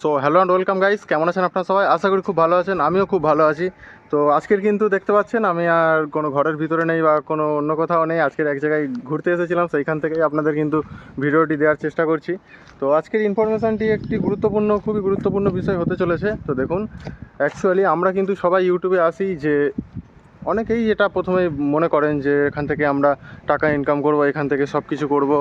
So hello and welcome guys, কেমন আছেন আপনারা সবাই? আশা করি খুব ভালো আছেন। আমিও খুব ভালো আছি। তো আজকের কিন্তু দেখতে পাচ্ছেন আমি আর কোনো ঘরের ভিতরে নেই বা কোনো অন্য কোথাও নেই। আজকের এক জায়গায় ঘুরতে এসেছিলাম, সেইখান থেকেই আপনাদের কিন্তু ভিডিওটি দেওয়ার চেষ্টা করছি। তো আজকের ইনফরমেশানটি একটি খুবই গুরুত্বপূর্ণ বিষয় হতে চলেছে। তো দেখুন, অ্যাকচুয়ালি আমরা কিন্তু সবাই ইউটিউবে আসি যে অনেকেই এটা প্রথমে মনে করেন যে এখান থেকে আমরা টাকা ইনকাম করব, এখান থেকে সব কিছু করব,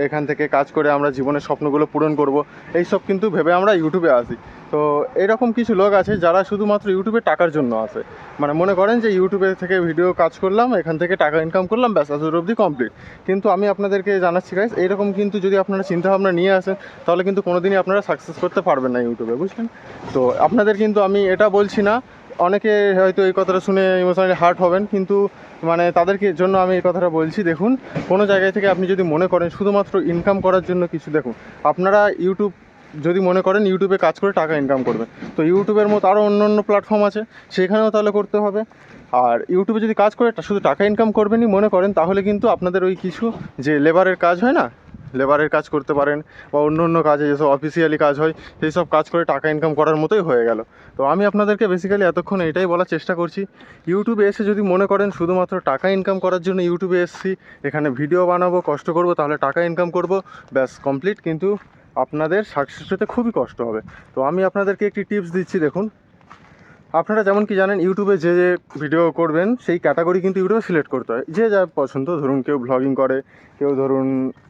এখান থেকে কাজ করে আমরা জীবনের স্বপ্নগুলো পূরণ করব, এইসব কিন্তু ভেবে আমরা ইউটিউবে আসি। তো এরকম কিছু লোক আছে যারা শুধুমাত্র ইউটিউবে টাকার জন্য আসে, মানে মনে করেন যে ইউটিউবে থেকে ভিডিও কাজ করলাম, এখান থেকে টাকা ইনকাম করলাম, ব্যাস এত অবধি কমপ্লিট। কিন্তু আমি আপনাদেরকে জানাচ্ছি গাইস, এইরকম কিন্তু যদি আপনারা চিন্তাভাবনা নিয়ে আসেন তাহলে কিন্তু কোনোদিনই আপনারা সাকসেস করতে পারবেন না ইউটিউবে, বুঝলেন? তো আপনাদের কিন্তু আমি এটা বলছি না, অনেকে হয়তো এই কথাটা শুনে ইমোশনালি হার্ট হবেন, কিন্তু মানে তাদেরকে জন্য আমি এই কথাটা বলছি। দেখুন, কোনো জায়গায় থেকে আপনি যদি মনে করেন শুধুমাত্র ইনকাম করার জন্য কিছু, দেখুন আপনারা ইউটিউব যদি মনে করেন ইউটিউবে কাজ করে টাকা ইনকাম করবেন, তো ইউটিউবের মতো আরও অন্য অন্য প্ল্যাটফর্ম আছে, সেখানেও তাহলে করতে হবে। আর ইউটিউবে যদি কাজ করে শুধু টাকা ইনকাম করবেনই মনে করেন, তাহলে কিন্তু আপনাদের ওই কিছু যে লেবারের কাজ হয় না, লেবারের কাজ করতে পারেন, বা অন্য অন্য কাজে যেসব অফিসিয়ালি কাজ হয় সেই সব কাজ করে টাকা ইনকাম করার মতোই হয়ে গেল। তো আমি আপনাদেরকে বেসিক্যালি এতক্ষণ এটাই বলার চেষ্টা করছি, ইউটিউবে এসে যদি মনে করেন শুধুমাত্র টাকা ইনকাম করার জন্য ইউটিউবে এসেছি, এখানে ভিডিও বানাবো, কষ্ট করব, তাহলে টাকা ইনকাম করব, ব্যাস কমপ্লিট, কিন্তু আপনাদের সাকসেস হতে খুবই কষ্ট হবে। তো আমি আপনাদেরকে একটি টিপস দিচ্ছি। দেখুন, আপনারা যেমন কি জানেন, ইউটিউবে যে যে ভিডিও করবেন সেই ক্যাটাগরি কিন্তু ইউটিউবে সিলেক্ট করতে হয়, যে যা পছন্দ। ধরুন কেউ ব্লগিং করে, কেউ ধরুন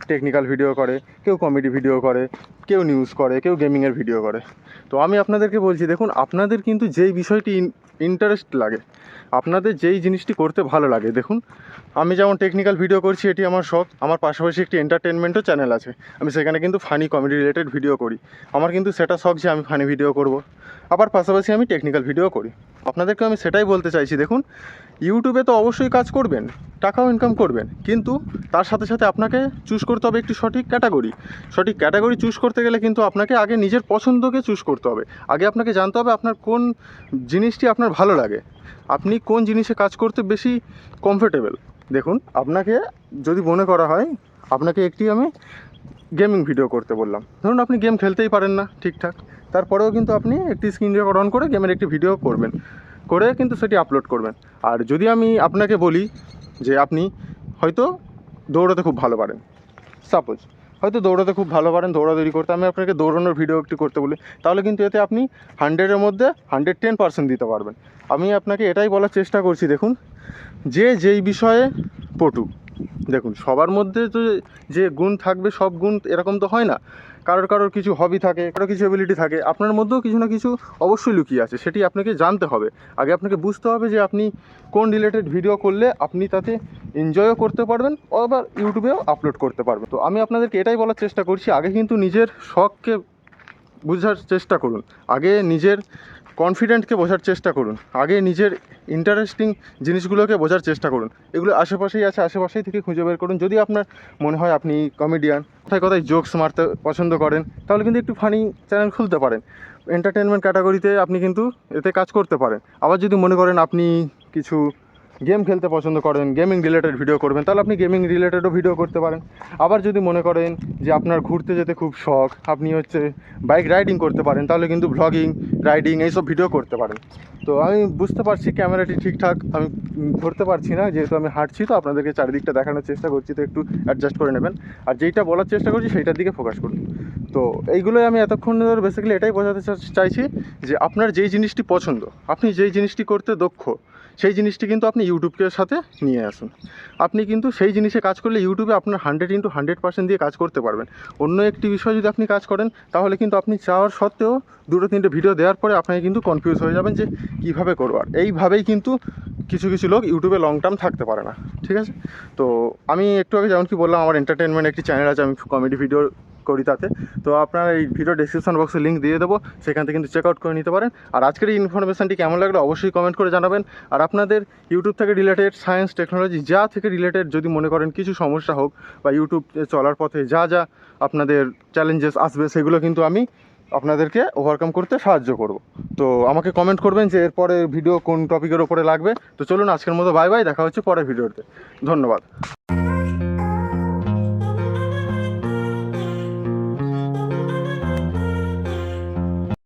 টেকনিক্যাল ভিডিও করে, কেউ কমেডি ভিডিও করে, কেউ নিউজ করে, কেউ গেমিংয়ের ভিডিও করে। তো আমি আপনাদেরকে বলছি, দেখুন আপনাদের কিন্তু যেই বিষয়টি ইন্টারেস্ট লাগে, আপনাদের যেই জিনিসটি করতে ভালো লাগে, দেখুন আমি যেমন টেকনিক্যাল ভিডিও করছি, এটি আমার শখ। আমার পাশাপাশি একটি এন্টারটেনমেন্টও চ্যানেল আছে, আমি সেখানে কিন্তু ফানি কমেডি রিলেটেড ভিডিও করি। আমার কিন্তু সেটা শখ যে আমি ফানি ভিডিও করব, আবার পাশাপাশি আমি টেকনিক্যাল ভিডিও করি। আপনাদেরকে আমি সেটাই বলতে চাইছি। দেখুন, ইউটিউবে তো অবশ্যই কাজ করবেন, টাকাও ইনকাম করবেন, কিন্তু তার সাথে সাথে আপনাকে চুজ করতে হবে একটি সঠিক ক্যাটাগরি চুজ করতে গেলে কিন্তু আপনাকে আগে নিজের পছন্দকে চুজ করতে হবে। আগে আপনাকে জানতে হবে আপনার কোন জিনিসটি আপনার ভালো লাগে, আপনি কোন জিনিসে কাজ করতে বেশি কমফোর্টেবল। দেখুন, আপনাকে যদি মনে করা হয়, আপনাকে একটি আমি গেমিং ভিডিও করতে বললাম, ধরুন আপনি গেম খেলতেই পারেন না ঠিকঠাক, তারপরেও কিন্তু আপনি একটি স্ক্রিন রেকর্ড অন করে গেমের একটি ভিডিও করবেন, করে কিন্তু সেটি আপলোড করবেন। আর যদি আমি আপনাকে বলি যে আপনি হয়তো দৌড়াতে খুব ভালো পারেন, সাপোজ হয়তো দৌড়াতে খুব ভালো পারেন, দৌড়াদৌড়ি করতে, আমি আপনাকে দৌড়ানোর ভিডিও একটি করতে বলি, তাহলে কিন্তু এতে আপনি 100-এর মধ্যে 110% দিতে পারবেন। আমি আপনাকে এটাই বলার চেষ্টা করছি। দেখুন, যে যেই বিষয়ে পটু, দেখুন সবার মধ্যে তো যে গুণ থাকবে, সব গুণ এরকম তো হয় না। কারোর কিছু হবি থাকে, কারো কিছু এবিলিটি থাকে, আপনার মধ্যেও কিছু না কিছু অবশ্যই লুকিয়ে আছে, সেটি আপনাকে জানতে হবে। আগে আপনাকে বুঝতে হবে যে আপনি কোন রিলেটেড ভিডিও করলে আপনি তাতে এনজয়ও করতে পারবেন, আবার ইউটিউবেও আপলোড করতে পারবেন। তো আমি আপনাদেরকে এটাই বলার চেষ্টা করছি, আগে কিন্তু নিজের শখকে বোঝার চেষ্টা করুন, আগে নিজের কনফিডেন্টকে বোঝার চেষ্টা করুন, আগে নিজের ইন্টারেস্টিং জিনিসগুলোকে বোঝার চেষ্টা করুন। এগুলো আশেপাশেই আছে, আশেপাশেই থেকে খুঁজে বের করুন। যদি আপনার মনে হয় আপনি কমেডিয়ান, কোথায় কোথায় জোকস মারতে পছন্দ করেন, তাহলে কিন্তু একটু ফানি চ্যানেল খুলতে পারেন, এন্টারটেনমেন্ট ক্যাটাগরিতে আপনি কিন্তু এতে কাজ করতে পারেন। আবার যদি মনে করেন আপনি কিছু গেম খেলতে পছন্দ করেন, গেমিং রিলেটেড ভিডিও করবেন, তাহলে আপনি গেমিং রিলেটেডও ভিডিও করতে পারেন। আবার যদি মনে করেন যে আপনার ঘুরতে যেতে খুব শখ, আপনি বাইক রাইডিং করতে পারেন, তাহলে কিন্তু ভ্লগিং, রাইডিং এইসব ভিডিও করতে পারেন। তো আমি বুঝতে পারছি ক্যামেরাটি ঠিকঠাক আমি ধরতে পারছি না, যেহেতু আমি হাঁটছি, তো আপনাদেরকে চারিদিকটা দেখানোর চেষ্টা করছি, তো একটু অ্যাডজাস্ট করে নেবেন। আর যেইটা বলার চেষ্টা করছি সেইটার দিকে ফোকাস করুন। তো এইগুলোই আমি এতক্ষণ ধরে বেসিক্যালি এটাই বোঝাতে চাইছি যে আপনার যেই জিনিসটি পছন্দ, আপনি যেই জিনিসটি করতে দক্ষ, সেই জিনিসটি কিন্তু আপনি ইউটিউবকে সাথে নিয়ে আসুন। আপনি কিন্তু সেই জিনিসে কাজ করলে ইউটিউবে আপনার 100x100% দিয়ে কাজ করতে পারবেন। অন্য একটি বিষয় যদি আপনি কাজ করেন, তাহলে কিন্তু আপনি চাওয়ার সত্ত্বেও 2-3টে ভিডিও দেওয়ার পরে আপনি কিন্তু কনফিউজ হয়ে যাবেন যে কীভাবে করবো। আর এইভাবেই কিন্তু কিছু কিছু লোক ইউটিউবে লং টার্ম থাকতে পারে না, ঠিক আছে? তো আমি একটু আগে যেমন কি বললাম, আমার এন্টারটেনমেন্ট একটি চ্যানেল আছে, আমি কমেডি ভিডিও করি তাতে। তো আপনারা এই ভিডিও ডেসক্রিপশন বক্সে লিঙ্ক দিয়ে দেবো, সেখান থেকে কিন্তু চেক আউট করে নিতে পারেন। আর আজকের এই ইনফরমেশানটি কেমন লাগলো অবশ্যই কমেন্ট করে জানাবেন। আর আপনাদের ইউটিউব থেকে রিলেটেড, সায়েন্স, টেকনোলজি যা থেকে রিলেটেড যদি মনে করেন কিছু সমস্যা হোক, বা ইউটিউব চলার পথে যা যা আপনাদের চ্যালেঞ্জেস আসবে, সেগুলো কিন্তু আমি আপনাদেরকে ওভারকাম করতে সাহায্য করব। তো আমাকে কমেন্ট করবেন যে এরপরে ভিডিও কোন টপিকের ওপরে লাগবে। তো চলুন, আজকের মতো বাই বাই, দেখা হচ্ছে পরের ভিডিওতে। ধন্যবাদ।